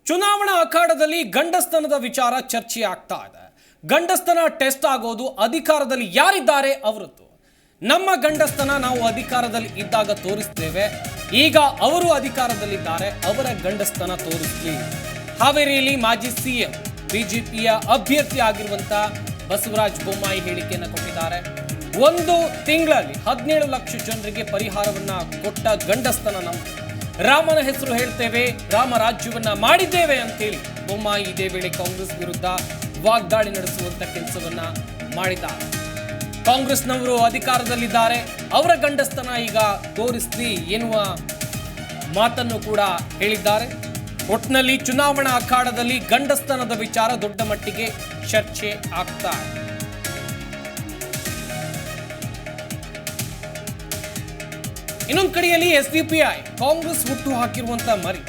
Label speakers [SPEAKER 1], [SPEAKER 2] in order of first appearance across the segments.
[SPEAKER 1] ಚುನಾವಣಾ ಅಖಾಡದಲ್ಲಿ ಗಂಡಸ್ತನದ ವಿಚಾರ ಚರ್ಚೆ ಆಗ್ತಾ ಇದೆ. ಗಂಡಸ್ತನ ಟೆಸ್ಟ್ ಆಗೋದು ಅಧಿಕಾರದಲ್ಲಿ ಯಾರಿದ್ದಾರೆ ಅವರದ್ದು. ನಮ್ಮ ಗಂಡಸ್ತನ ನಾವು ಅಧಿಕಾರದಲ್ಲಿ ಇದ್ದಾಗ ತೋರಿಸ್ತೇವೆ. ಈಗ ಅವರು ಅಧಿಕಾರದಲ್ಲಿದ್ದಾರೆ, ಅವರ ಗಂಡಸ್ತನ ತೋರಿಸ್ಲಿ. ಹಾವೇರಿಯಲ್ಲಿ ಮಾಜಿ ಸಿಎಂ ಬಿಜೆಪಿಯ ಅಭ್ಯರ್ಥಿ ಆಗಿರುವಂತ ಬಸವರಾಜ ಬೊಮ್ಮಾಯಿ ಹೇಳಿಕೆಯನ್ನು ಕೊಟ್ಟಿದ್ದಾರೆ. ಒಂದು ತಿಂಗಳಲ್ಲಿ 17 ಲಕ್ಷ ಜನರಿಗೆ ಪರಿಹಾರವನ್ನ ಕೊಟ್ಟ ಗಂಡಸ್ತನ ನಮ್ದು. ರಾಮನ ಹೆಸರು ಹೇಳ್ತೇವೆ, ರಾಮ ರಾಜ್ಯವನ್ನ ಮಾಡಿದ್ದೇವೆ ಅಂತೇಳಿ ಬೊಮ್ಮಾಯಿ ಇದೇ ವೇಳೆ ಕಾಂಗ್ರೆಸ್ ವಿರುದ್ಧ ವಾಗ್ದಾಳಿ ನಡೆಸುವಂತ ಕೆಲಸವನ್ನ ಮಾಡಿದ್ದಾರೆ. ಕಾಂಗ್ರೆಸ್ನವರು ಅಧಿಕಾರದಲ್ಲಿದ್ದಾರೆ, ಅವರ ಗಂಡಸ್ತನ ಈಗ ತೋರಿಸ್ಲಿ ಎನ್ನುವ ಮಾತನ್ನು ಕೂಡ ಹೇಳಿದ್ದಾರೆ. ಒಟ್ಟಿನಲ್ಲಿ ಚುನಾವಣಾ ಅಖಾಡದಲ್ಲಿ ಗಂಡಸ್ತನದ ವಿಚಾರ ದೊಡ್ಡ ಮಟ್ಟಿಗೆ ಚರ್ಚೆ ಆಗ್ತಾ ಇದೆ. ಇನ್ನೊಂದು ಕಡೆಯಲ್ಲಿ ಎಸ್ಡಿಪಿಐ ಕಾಂಗ್ರೆಸ್ ಹುಟ್ಟು ಹಾಕಿರುವಂತಹ ಮರಿ,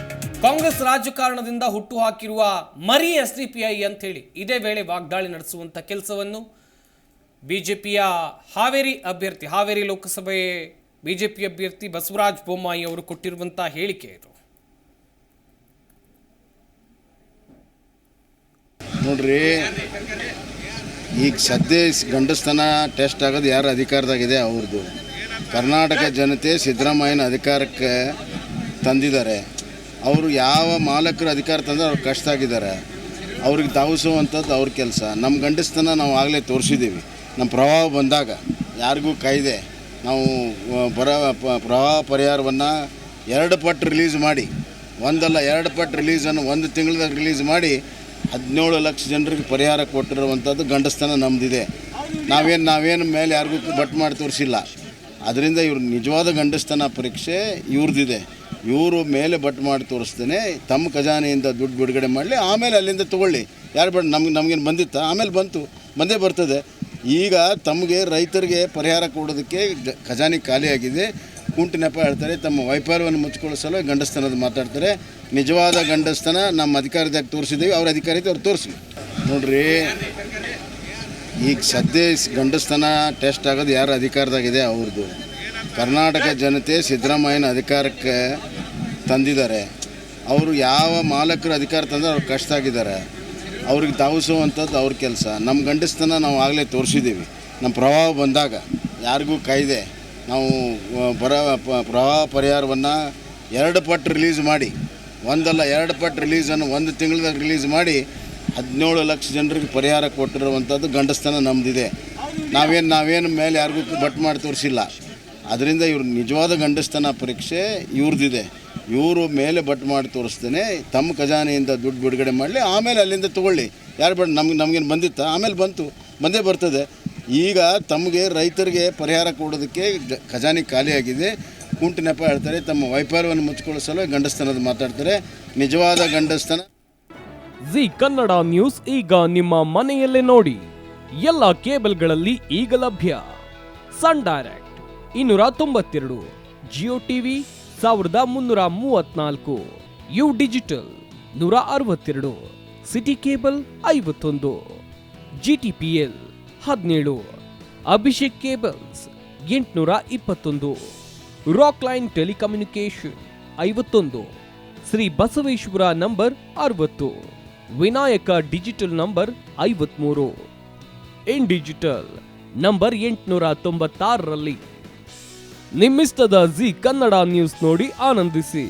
[SPEAKER 1] ಕಾಂಗ್ರೆಸ್ ರಾಜಕಾರಣದಿಂದ ಹುಟ್ಟು ಹಾಕಿರುವ ಮರಿ ಎಸ್ಡಿಪಿಐ ಅಂತ ಹೇಳಿ ಇದೇ ವೇಳೆ ವಾಗ್ದಾಳಿ ನಡೆಸುವಂತ ಕೆಲಸವನ್ನು ಬಿಜೆಪಿಯ ಹಾವೇರಿ ಲೋಕಸಭೆ ಬಿಜೆಪಿ ಅಭ್ಯರ್ಥಿ ಬಸವರಾಜ ಬೊಮ್ಮಾಯಿ ಅವರು ಕೊಟ್ಟಿರುವಂತಹ ಹೇಳಿಕೆ ಇದು.
[SPEAKER 2] ನೋಡ್ರಿ, ಈಗ ಸದ್ಯ ಗಂಡಸ್ತನ ಟೆಸ್ಟ್ ಆಗೋದು ಯಾರು ಅಧಿಕಾರದಾಗಿದೆ ಅವ್ರದ್ದು. ಕರ್ನಾಟಕ ಜನತೆ ಸಿದ್ದರಾಮಯ್ಯನ ಅಧಿಕಾರಕ್ಕೆ ತಂದಿದ್ದಾರೆ. ಅವರು ಯಾವ ಮಾಲಕರು ಅಧಿಕಾರ ತಂದರೆ ಅವ್ರು ಕಷ್ಟ ಆಗಿದ್ದಾರೆ, ಅವ್ರಿಗೆ ಧಾವಿಸುವಂಥದ್ದು ಅವ್ರ ಕೆಲಸ. ನಮ್ಮ ಗಂಡಸ್ತನ ನಾವು ಆಗಲೇ ತೋರಿಸಿದ್ದೀವಿ. ನಮ್ಮ ಪ್ರವಾಹ ಬಂದಾಗ ಯಾರಿಗೂ ಕಾಯ್ದೆ ನಾವು ಪ್ರವಾಹ ಪರಿಹಾರವನ್ನು 2 ಪಟ್ಟು ರಿಲೀಸ್ ಮಾಡಿ, ಒಂದಲ್ಲ 2 ಪಟ್ಟು ರಿಲೀಸನ್ನು 1 ತಿಂಗಳದಾಗ ರಿಲೀಸ್ ಮಾಡಿ 17 ಲಕ್ಷ ಜನರಿಗೆ ಪರಿಹಾರ ಕೊಟ್ಟಿರುವಂಥದ್ದು ಗಂಡಸ್ತನ ನಮ್ಮದಿದೆ. ನಾವೇನು ಮೇಲೆ ಯಾರಿಗೂ ಬಟ್ ಮಾಡಿ ತೋರಿಸಿಲ್ಲ. ಅದರಿಂದ ಇವ್ರು ನಿಜವಾದ ಗಂಡಸ್ತನ ಪರೀಕ್ಷೆ ಇವ್ರದ್ದಿದೆ. ಇವರು ಮೇಲೆ ಬಟ್ ಮಾಡಿ ತೋರಿಸ್ತೇನೆ, ತಮ್ಮ ಖಜಾನೆಯಿಂದ ದುಡ್ಡು ಬಿಡುಗಡೆ ಮಾಡಲಿ, ಆಮೇಲೆ ಅಲ್ಲಿಂದ ತೊಗೊಳ್ಳಿ. ಯಾರು ಬೇಡ, ನಮಗೇನು ಬಂದಿತ್ತ, ಆಮೇಲೆ ಬಂದೇ ಬರ್ತದೆ. ಈಗ ತಮಗೆ ರೈತರಿಗೆ ಪರಿಹಾರ ಕೊಡೋದಕ್ಕೆ ಖಜಾನೆ ಖಾಲಿಯಾಗಿದೆ. ಕುಂಟು ನೆಪ ಹೇಳ್ತಾರೆ, ತಮ್ಮ ವೈಫಲ್ಯವನ್ನು ಮುಚ್ಕೊಳ್ಳೋ ಸಲ ಗಂಡಸ್ತನದ ಮಾತಾಡ್ತಾರೆ. ನಿಜವಾದ ಗಂಡಸ್ತನ ನಮ್ಮ ಅಧಿಕಾರದಾಗ ತೋರಿಸಿದ್ದೀವಿ, ಅವ್ರ ಅಧಿಕಾರಕ್ಕೆ ಅವ್ರು ತೋರಿಸ್ಲಿ. ನೋಡ್ರಿ, ಈಗ ಸದ್ಯ ಗಂಡಸ್ತನ ಟೆಸ್ಟ್ ಆಗೋದು ಯಾರು ಅಧಿಕಾರದಾಗಿದೆ ಅವ್ರದ್ದು. ಕರ್ನಾಟಕ ಜನತೆ ಸಿದ್ದರಾಮಯ್ಯನ ಅಧಿಕಾರಕ್ಕೆ ತಂದಿದ್ದಾರೆ. ಅವರು ಯಾವ ಮಾಲಕರು ಅಧಿಕಾರ ತಂದರೆ ಅವ್ರು ಕಷ್ಟ ಆಗಿದ್ದಾರೆ, ಅವ್ರಿಗೆ ಧಾವಿಸುವಂಥದ್ದು ಅವ್ರ ಕೆಲಸ. ನಮ್ಮ ಗಂಡಸ್ತನ ನಾವು ಆಗಲೇ ತೋರಿಸಿದ್ದೀವಿ. ನಮ್ಮ ಪ್ರವಾಹ ಬಂದಾಗ ಯಾರಿಗೂ ಕಾಯ್ದೆ ನಾವು ಪ್ರವಾಹ ಪರಿಹಾರವನ್ನು 2 ಪಟ್ಟು ರಿಲೀಸ್ ಮಾಡಿ, ಒಂದಲ್ಲ 2 ಪಟ್ಟು ರಿಲೀಸನ್ನು 1 ತಿಂಗಳದಾಗ ರಿಲೀಸ್ ಮಾಡಿ 17 ಲಕ್ಷ ಜನರಿಗೆ ಪರಿಹಾರ ಕೊಟ್ಟಿರುವಂಥದ್ದು ಗಂಡಸ್ತನ ನಮ್ಮದಿದೆ. ನಾವೇನು ಮೇಲೆ ಯಾರಿಗೂ ಬಟ್ ಮಾಡಿ ತೋರಿಸಿಲ್ಲ. ಅದರಿಂದ ಇವ್ರು ನಿಜವಾದ ಗಂಡಸ್ತನ ಪರೀಕ್ಷೆ ಇವ್ರದ್ದಿದೆ. ಇವರು ಮೇಲೆ ಬಟ್ ಮಾಡಿ ತೋರಿಸ್ತೇನೆ, ತಮ್ಮ ಖಜಾನೆಯಿಂದ ದುಡ್ಡು ಬಿಡುಗಡೆ ಮಾಡಲಿ, ಆಮೇಲೆ ಅಲ್ಲಿಂದ ತೊಗೊಳ್ಳಿ. ಯಾರು ಬೇಡ, ನಮಗೇನು ಬಂದಿತ್ತ, ಆಮೇಲೆ ಬಂದೇ ಬರ್ತದೆ. ಈಗ ತಮಗೆ ರೈತರಿಗೆ ಪರಿಹಾರ ಕೊಡೋದಕ್ಕೆ ಖಜಾನೆ ಖಾಲಿಯಾಗಿದೆ. ಕುಂಟು ನೆಪ ಹೇಳ್ತಾರೆ, ತಮ್ಮ ವೈಫಲ್ಯವನ್ನು ಮುಚ್ಕೊಳ್ಳೋ ಸಲ ಗಂಡಸ್ತನದ ಮಾತಾಡ್ತಾರೆ. ನಿಜವಾದ ಗಂಡಸ್ತನ
[SPEAKER 3] ಜಿ ಕನ್ನಡ ನ್ಯೂಸ್ ಈಗ ನಿಮ್ಮ ಮನೆಯಲ್ಲೇ ನೋಡಿ. ಎಲ್ಲ ಕೇಬಲ್ಗಳಲ್ಲಿ ಈಗ ಲಭ್ಯ. Sun Direct 292, Jio TV 1334, U digital 162, City cable 51, GTPL 17, Abhishek cables 821, Rockline telecommunication 51, Shri Basaveshwara number 60, Vinayaka digital number 53, in digital number 896ರಲ್ಲಿ. ನಿಮ್ಮಿಸ್ತದ ಜಿ ಕನ್ನಡ ನ್ಯೂಸ್ ನೋಡಿ ಆನಂದಿಸಿ.